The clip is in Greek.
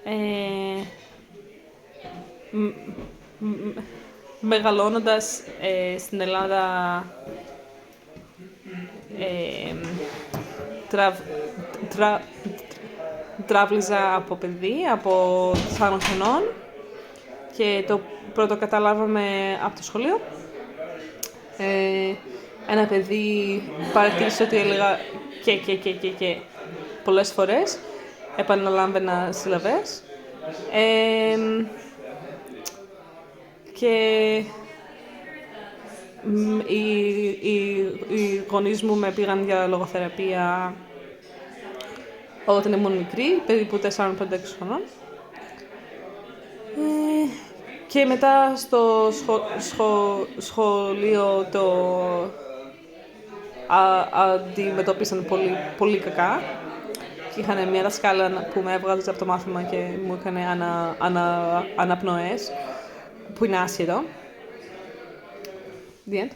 Ε, μ- μ- Μεγαλώνοντας στην Ελλάδα, ε, τραβ, τρα, τράβλιζα από παιδί, από 4 χρονών και το πρώτο καταλάβαμε από το σχολείο. Ένα παιδί παρατήρησε ότι έλεγα και πολλές φορές, επαναλάμβανα συλλαβές. Και οι γονείς μου με πήγαν για λογοθεραπεία όταν ήμουν μικρή, περίπου 4-5-6 χρονών. Και μετά στο σχολείο το αντιμετώπισαν πολύ, πολύ κακά. Είχαν μια δασκάλα που με έβγαζε από το μάθημα και μου έκανε αναπνοές, που είναι άσχετο. The end.